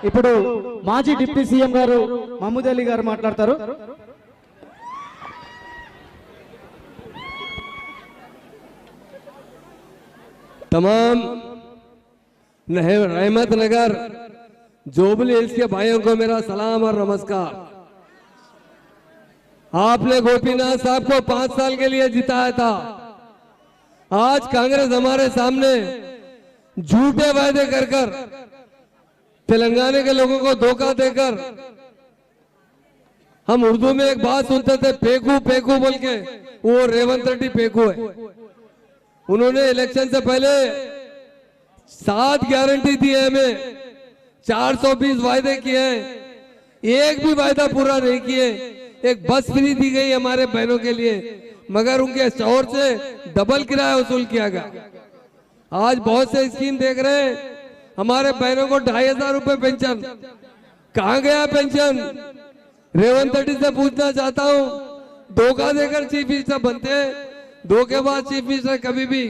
ఇప్పుడు మాజీ deputy CM గారు మహమూద్ అలీ గారు మాట్లాడతారు. तमाम रहमत नगर जोबली हिल्स के भाइयों को मेरा सलाम और नमस्कार। आपने गोपीनाथ साहब को 5 साल के लिए जिताया था। आज कांग्रेस हमारे सामने झूठे वायदे कर कर तेलंगाना के लोगों को धोखा देकर, हम उर्दू में एक बात सुनते थे पेकू पेकू बोल के, वो रेवंत रेड्डी पेकू है। उन्होंने इलेक्शन से पहले 7 गारंटी दी है, हमें 420 वायदे किए हैं, एक भी वायदा पूरा नहीं किए। एक बस फ्री दी गई हमारे बहनों के लिए, मगर उनके शोहर से डबल किराया वसूल किया गया। आज बहुत से स्कीम देख रहे हैं, हमारे बहनों को 2500 रुपए पेंशन, कहां गया पेंशन? रेवंत रेड्डी से पूछना चाहता हूं, धोखा देकर चीफ मिनिस्टर बनते हैं, धोखेबाज चीफ मिनिस्टर कभी भी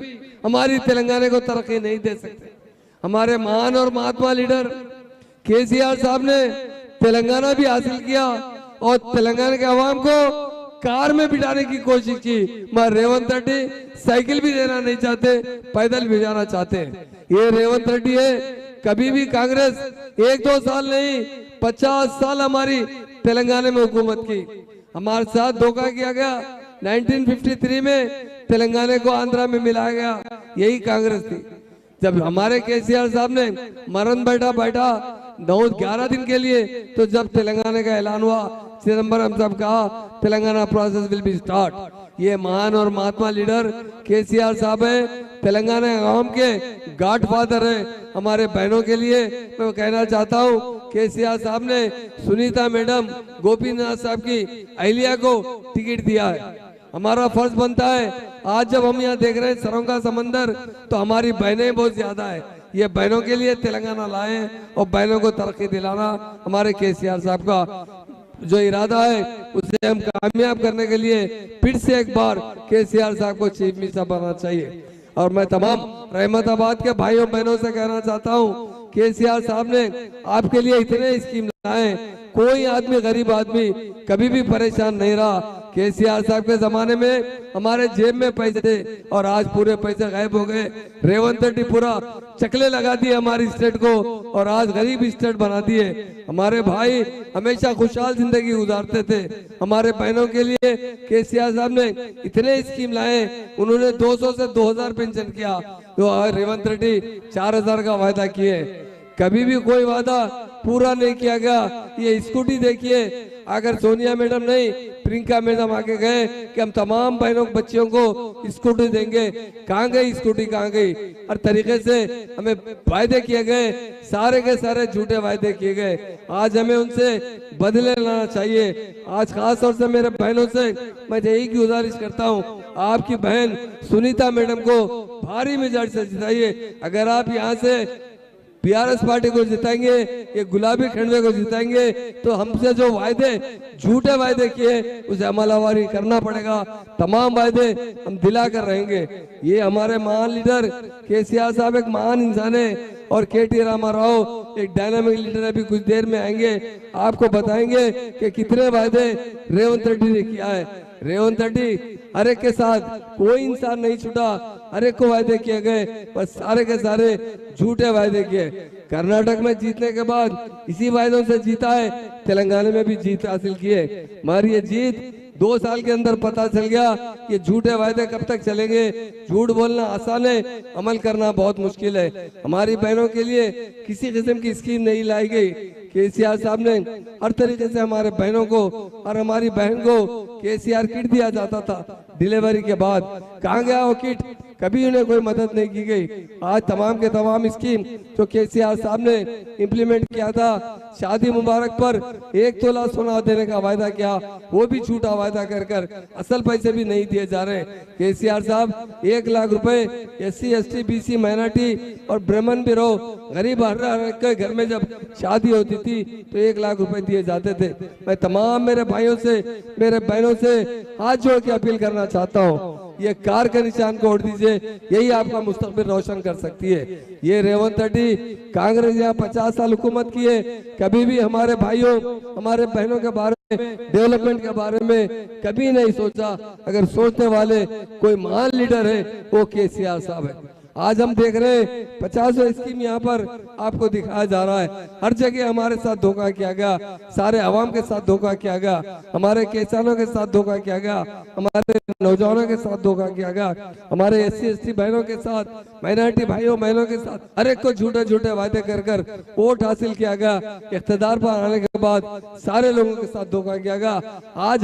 हमारी तेलंगाना को तरक्की नहीं दे सकते। हमारे महान और महात्मा लीडर केसीआर साहब ने तेलंगाना भी हासिल किया और तेलंगाना के अवाम को कार में बिठाने की कोशिश की, मगर रेवंत रेड्डी साइकिल भी देना नहीं चाहते, पैदल भेजाना चाहते हैं। ये रेवंत रेड्डी है। कभी भी कांग्रेस 1-2 साल नहीं 50 साल हमारी तेलंगाना में हुकूमत की, हमारे साथ धोखा किया गया। 1953 में तेलंगाना को आंध्रा में मिलाया गया, यही कांग्रेस थी। जब हमारे केसीआर साहब ने मरण बैठा 9-11 दिन के लिए, तो जब तेलंगाना का ऐलान हुआ, चिदम्बरम साहब कहा Telangana process will be start. ये महान और महात्मा लीडर केसीआर साहब है, तेलंगाना आवाम के गॉड फादर है। हमारे बहनों के लिए मैं कहना चाहता हूँ, केसीआर साहब ने सुनीता मैडम गोपीनाथ साहब की अहलिया को टिकट दिया है। हमारा फर्ज बनता है, आज जब हम यहाँ देख रहे हैं सरों का समंदर, तो हमारी बहनें बहुत ज्यादा है। ये बहनों के लिए तेलंगाना लाए और बहनों को तरक्की दिलाना हमारे केसीआर साहब का जो इरादा है, उसे हम कामयाब करने के लिए फिर से एक बार केसीआर साहब को चीफ मिनिस्टर बनाना चाहिए। और मैं तमाम रहमताबाद के भाइयों बहनों से कहना चाहता हूँ, केसीआर साहब ने आपके लिए इतने स्कीम लाए, कोई आदमी गरीब आदमी कभी भी परेशान नहीं रहा। केसीआर साहब के जमाने में हमारे जेब में पैसे थे और आज पूरे पैसे गायब हो गए। रेवंत रेड्डी पूरा चकले लगा दिए हमारी स्टेट को और आज गरीब स्टेट बना दिए। हमारे भाई हमेशा खुशहाल जिंदगी गुजारते थे। हमारे बहनों के लिए केसीआर साहब ने इतने स्कीम लाए, उन्होंने 200 से 2000 पेंशन किया, तो रेवंत रेड्डी 4000 का वायदा किए, कभी भी कोई वादा पूरा नहीं किया गया। ये स्कूटी देखिए, अगर सोनिया मैडम नहीं प्रियंका मैडम आके गए कि हम तमाम बहनों बच्चियों को स्कूटी देंगे, कहाँ गई स्कूटी, कहाँ गई? हर तरीके से हमें वायदे किए गए, सारे के सारे झूठे वायदे किए गए। आज हमें उनसे बदले लाना चाहिए। आज खास तौर से मेरे बहनों से मैं यही गुजारिश करता हूँ, आपकी बहन सुनीता मैडम को भारी मेजॉरिटी से जिताइए। अगर आप यहाँ से बीआरएस पार्टी को जिताएंगे, ये गुलाबी खंडवे को जिताएंगे, तो हमसे जो वायदे झूठे वायदे किए उसे अमलावरी करना पड़ेगा। तमाम वायदे हम दिला कर रहेंगे। ये हमारे महान लीडर केसीआर साहब एक महान इंसान है और केटी रामाराव एक डायनामिक लीडर है, भी कुछ देर में आएंगे, आपको बताएंगे कि कितने वायदे रेवंत रेड्डी ने किया है। रेवंत रेड्डी हर एक के साथ कोई इंसान नहीं छूटा, हर एक को वायदे किए गए, पर सारे के सारे झूठे वायदे किए। कर्नाटक में जीतने के बाद इसी वायदों से जीता है, तेलंगाना में भी जीत हासिल की है, मगर ये जीत 2 साल के अंदर पता चल गया ये झूठे वायदे कब तक चलेंगे। झूठ बोलना आसान है, अमल करना बहुत मुश्किल है। हमारी बहनों के लिए किसी किस्म की स्कीम नहीं लाई गई। केसीआर साहब ने हर तरीके से हमारे बहनों को और हमारी बहन को केसीआर किट दिया जाता था डिलीवरी के बाद, कहाँ गया वो किट? कभी उन्हें कोई मदद नहीं की गई। आज तमाम के तमाम स्कीम जो केसीआर साहब ने इम्प्लीमेंट किया था, शादी मुबारक पर 1 तोला सोना देने का वायदा किया, वो भी झूठा वायदा कर कर असल पैसे भी नहीं दिए जा रहे। केसीआर साहब 1 लाख रुपए SC ST BC माइनॉरिटी और ब्राह्मण भी रहो, गरीब हर के घर में जब शादी होती थी तो 1 लाख रुपए दिए जाते थे। मैं तमाम मेरे भाइयों से मेरे बहनों से हाथ जोड़ के अपील करना चाहता हूँ, ये कार का निशान को वोट दीजिए, यही आपका मुस्तकबिल रोशन कर सकती है। ये रेवंत रेड्डी कांग्रेस यहाँ 50 साल हुकूमत की है, कभी भी हमारे भाइयों हमारे बहनों के बारे में, डेवलपमेंट के बारे में कभी नहीं सोचा। अगर सोचने वाले कोई महान लीडर है वो केसीआर साहब है। आज हम देख रहे हैं 50 स्कीम यहाँ पर आपको दिखाया जा रहा है। हर जगह हमारे साथ धोखा किया गया, सारे अवाम के साथ धोखा किया गया, हमारे किसानों के साथ धोखा किया गया, हमारे नौजवानों के साथ धोखा किया गया, हमारे SC ST बहनों के साथ, माइनॉरिटी भाइयों बहनों के साथ हर एक को झूठे झूठे वादे कर कर वोट हासिल किया गया। इख्तिदार पर आने के बाद सारे लोगों के साथ धोखा किया गया। आज